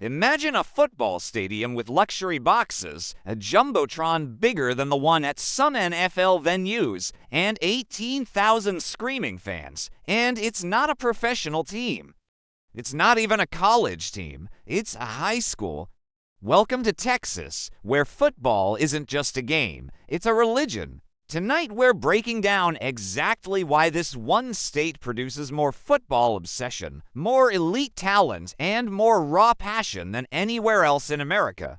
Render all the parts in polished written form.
Imagine a football stadium with luxury boxes, a jumbotron bigger than the one at some NFL venues, and 18,000 screaming fans. And it's not a professional team. It's not even a college team. It's a high school. Welcome to Texas, where football isn't just a game, it's a religion. Tonight we're breaking down exactly why this one state produces more football obsession, more elite talent, and more raw passion than anywhere else in America.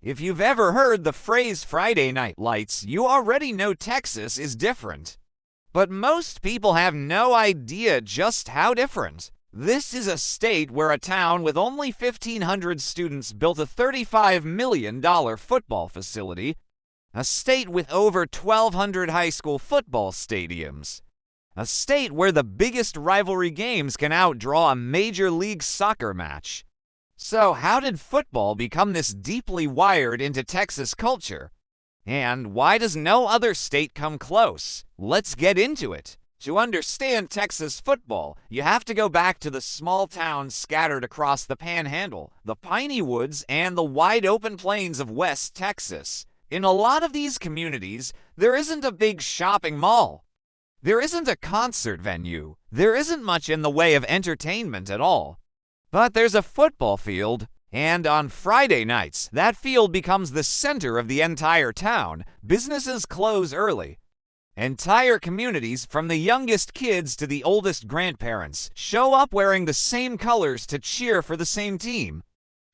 If you've ever heard the phrase Friday Night Lights, you already know Texas is different. But most people have no idea just how different. This is a state where a town with only 1,500 students built a $35 million football facility. A state with over 1,200 high school football stadiums. A state where the biggest rivalry games can outdraw a Major League Soccer match. So how did football become this deeply wired into Texas culture? And why does no other state come close? Let's get into it. To understand Texas football, you have to go back to the small towns scattered across the Panhandle, the piney woods, and the wide-open plains of West Texas. In a lot of these communities, there isn't a big shopping mall. There isn't a concert venue. There isn't much in the way of entertainment at all. But there's a football field, and on Friday nights, that field becomes the center of the entire town. Businesses close early. Entire communities, from the youngest kids to the oldest grandparents, show up wearing the same colors to cheer for the same team.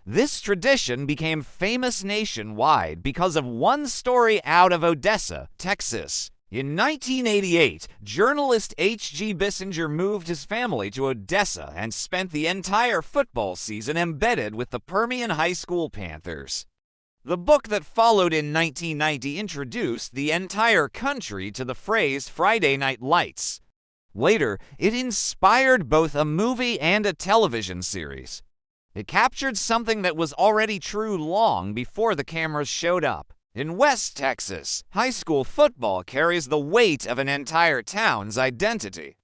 This tradition became famous nationwide because of one story out of Odessa, Texas. In 1988, journalist H.G. Bissinger moved his family to Odessa and spent the entire football season embedded with the Permian High School Panthers. The book that followed in 1990 introduced the entire country to the phrase Friday Night Lights. Later, it inspired both a movie and a television series. It captured something that was already true long before the cameras showed up. In West Texas, high school football carries the weight of an entire town's identity.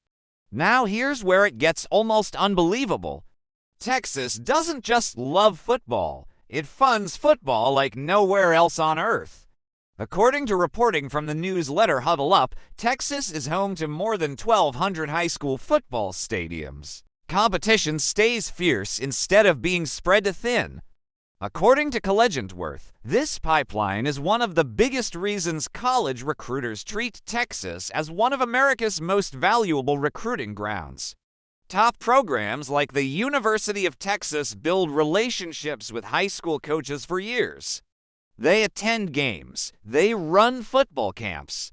Now here's where it gets almost unbelievable. Texas doesn't just love football, it funds football like nowhere else on earth. According to reporting from the newsletter Huddle Up, Texas is home to more than 1,200 high school football stadiums. Competition stays fierce instead of being spread thin. According to Collegiantworth, this pipeline is one of the biggest reasons college recruiters treat Texas as one of America's most valuable recruiting grounds. Top programs like the University of Texas build relationships with high school coaches for years. They attend games. They run football camps.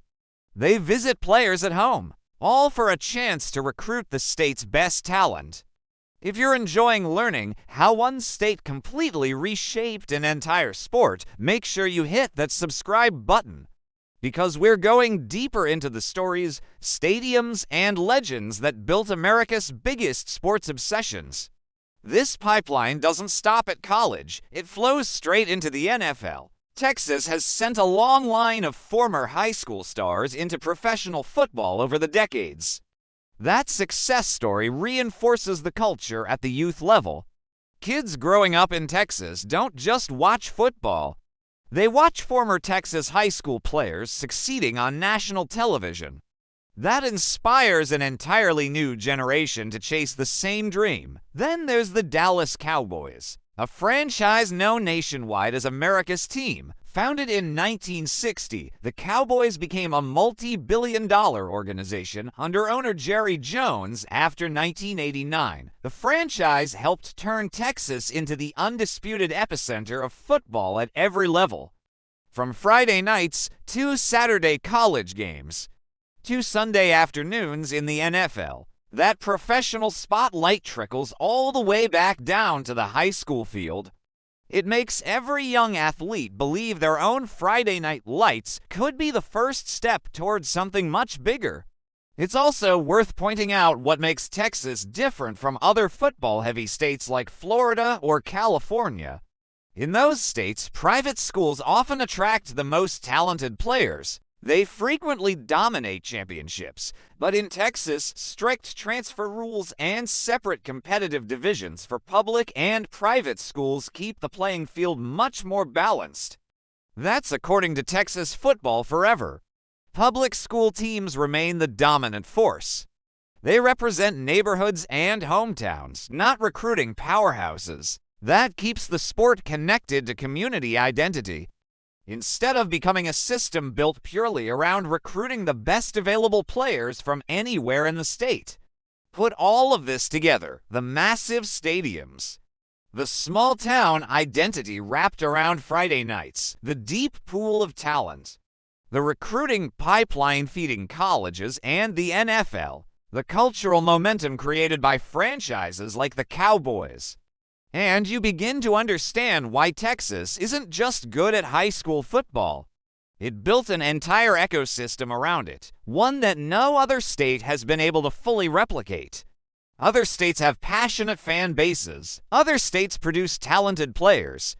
They visit players at home. All for a chance to recruit the state's best talent. If you're enjoying learning how one state completely reshaped an entire sport, make sure you hit that subscribe button. Because we're going deeper into the stories, stadiums, and legends that built America's biggest sports obsessions. This pipeline doesn't stop at college, it flows straight into the NFL. Texas has sent a long line of former high school stars into professional football over the decades. That success story reinforces the culture at the youth level. Kids growing up in Texas don't just watch football. They watch former Texas high school players succeeding on national television. That inspires an entirely new generation to chase the same dream. Then there's the Dallas Cowboys, a franchise known nationwide as America's team. Founded in 1960, the Cowboys became a multi-billion-dollar organization under owner Jerry Jones after 1989. The franchise helped turn Texas into the undisputed epicenter of football at every level. From Friday nights to Saturday college games, to Sunday afternoons in the NFL, that professional spotlight trickles all the way back down to the high school field. It makes every young athlete believe their own Friday Night Lights could be the first step towards something much bigger. It's also worth pointing out what makes Texas different from other football-heavy states like Florida or California. In those states, private schools often attract the most talented players. They frequently dominate championships, but in Texas, strict transfer rules and separate competitive divisions for public and private schools keep the playing field much more balanced. That's according to Texas Football Forever. Public school teams remain the dominant force. They represent neighborhoods and hometowns, not recruiting powerhouses. That keeps the sport connected to community identity. Instead of becoming a system built purely around recruiting the best available players from anywhere in the state. Put all of this together, the massive stadiums, the small-town identity wrapped around Friday nights, the deep pool of talent, the recruiting pipeline feeding colleges and the NFL, the cultural momentum created by franchises like the Cowboys. And you begin to understand why Texas isn't just good at high school football. It built an entire ecosystem around it, one that no other state has been able to fully replicate. Other states have passionate fan bases. Other states produce talented players.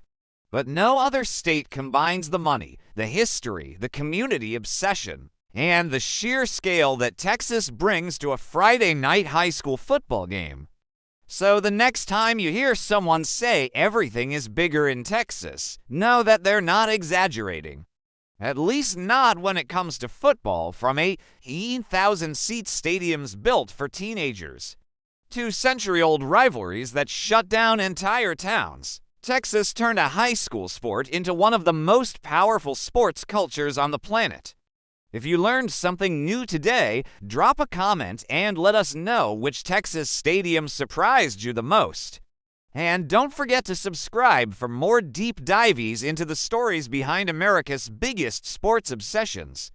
But no other state combines the money, the history, the community obsession, and the sheer scale that Texas brings to a Friday night high school football game. So the next time you hear someone say everything is bigger in Texas, know that they're not exaggerating. At least not when it comes to football, from 18,000-seat stadiums built for teenagers to century-old rivalries that shut down entire towns. Texas turned a high school sport into one of the most powerful sports cultures on the planet. If you learned something new today, drop a comment and let us know which Texas stadium surprised you the most. And don't forget to subscribe for more deep dives into the stories behind America's biggest sports obsessions.